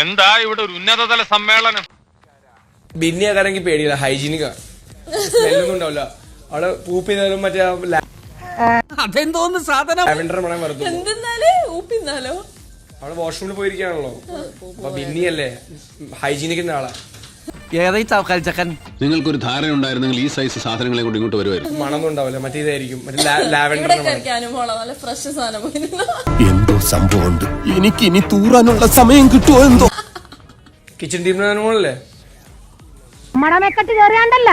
എന്താ ഇവിടെ ഒരു ഉന്നതതല സമ്മേളനം? ബിന്നിയാക്കാരെങ്കിൽ പേടിയില്ല, ഹൈജീനിക്കാ, സ്മെല്ലൊന്നും ഉണ്ടാവില്ല. അവിടെ പൂപ്പ് ചെയ്താലും മറ്റേ അതെന്തോന്ന് സാധനം ലാവൻഡർ മണം വറുത്തു. അവിടെ വാഷ്റൂമിൽ പോയിരിക്കാണല്ലോ. അപ്പൊ ബിന്നിയല്ലേ ഹൈജീനിക്കുന്ന ആളാ. നിങ്ങൾക്കൊരു ധാരണ ഉണ്ടായിരുന്നെങ്കിൽ ഈ സൈസ് സാധനങ്ങളെ കൊണ്ട് ഇങ്ങോട്ട് വരുമായിരുന്നു. മണമൊന്നും ഉണ്ടാവില്ല, മറ്റേ ഇതായിരിക്കും, മറ്റേ ലാവൻഡർ. എന്തോ സംഭവമുണ്ട്, എനിക്ക് ഇനി തൂറാനുള്ള സമയം കിട്ടുമോ എന്തോ. കിച്ചൺ ടീമിനല്ലേ മടമെക്കെട്ട് കേറിയാണ്ടല്ല,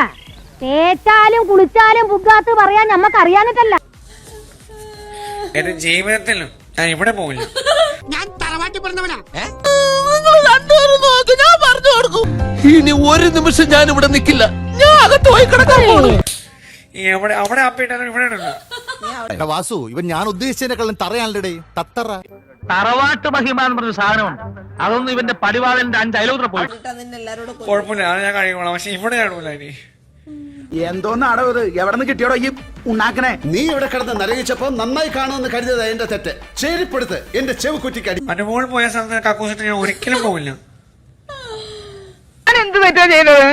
തേച്ചാലും കുളിച്ചാലും പുകാത്ത് പറയാൻ ഞമ്മക്ക് അറിയാനിട്ടല്ല. എന്റെ ജീവിതത്തിലും ഞാൻ ഇവിടെ പോകില്ല. ഞാൻ തറവാട്ടി പറഞ്ഞവനാ. ഇനി ഒരു നിമിഷം ഞാൻ ഇവിടെ നിൽക്കില്ല. ഞാൻ അകത്ത് പോയി കിടക്കാൻ പോകുന്നു. അവിടെ അപ്പിട്ടാലും ഇവിടെ വാസു, ഇവൻ ഞാൻ ഉദ്ദേശിച്ചതിനെക്കാളും തറയാണല്ലേ തത്തറ. തറവാട്ട് മഹിമ എന്ന് പറഞ്ഞ സാധനമുണ്ട്. അതൊന്നും ഇവന്റെ പടിവാളന്റെ 5 അയലോത്ര പോയി. കുഴപ്പമില്ല, അത് ഞാൻ കഴിക്കോളാം. പക്ഷെ ഇവിടെ കാണൂല. ഇനി എന്തോന്നാടോ ഇത്? എവിടെ നിന്ന് കിട്ടിയോടോ ഈ ഉണ്ടാക്കണേ? നീ ഇവിടെ കിടന്ന് നരകിച്ചപ്പോ നന്നായി കാണുമെന്ന് കരുതിയതാ എന്റെ തെറ്റ്. ചേരിപ്പെടുത്ത് എന്റെ ചെവ് കുറ്റിക്കടി. മറ്റേ മോൾ പോയ സ്ഥലത്ത് കക്കൂസിട്ട് ഞാൻ ഒരിക്കലും പോകില്ല. എന്ത് തെറ്റാ ചെയ്തത്?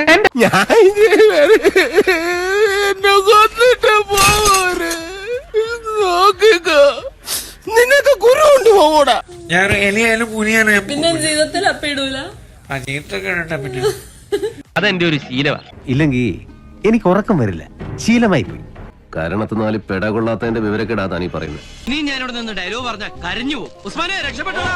നിനക്ക് ഗുരു കൊണ്ട് പോകൂടാ. ഞാൻ എലിയായാലും പുലിയാണ്. പിന്നെ ജീവിതത്തിൽ അപ്പിടൂല. ജീവിതത്തൊക്കെ ഇടട്ടെ. പിന്നെ അതെന്റെ ഒരു ശീലമാണ്. ഇല്ലെങ്കിൽ എനിക്ക് ഉറക്കം വരില്ല, ശീലമായി പോയി. കാരണത്ത് 4 പെട കൊള്ളാത്തതിന്റെ വിവരക്കെടാ താനീ പറയുന്നത്. ഇനി ഞാനിവിടെ നിന്ന് ഡയലോഗ് പറഞ്ഞ കരഞ്ഞു പോകും. ഉസ്മാനെ രക്ഷപ്പെട്ടോ.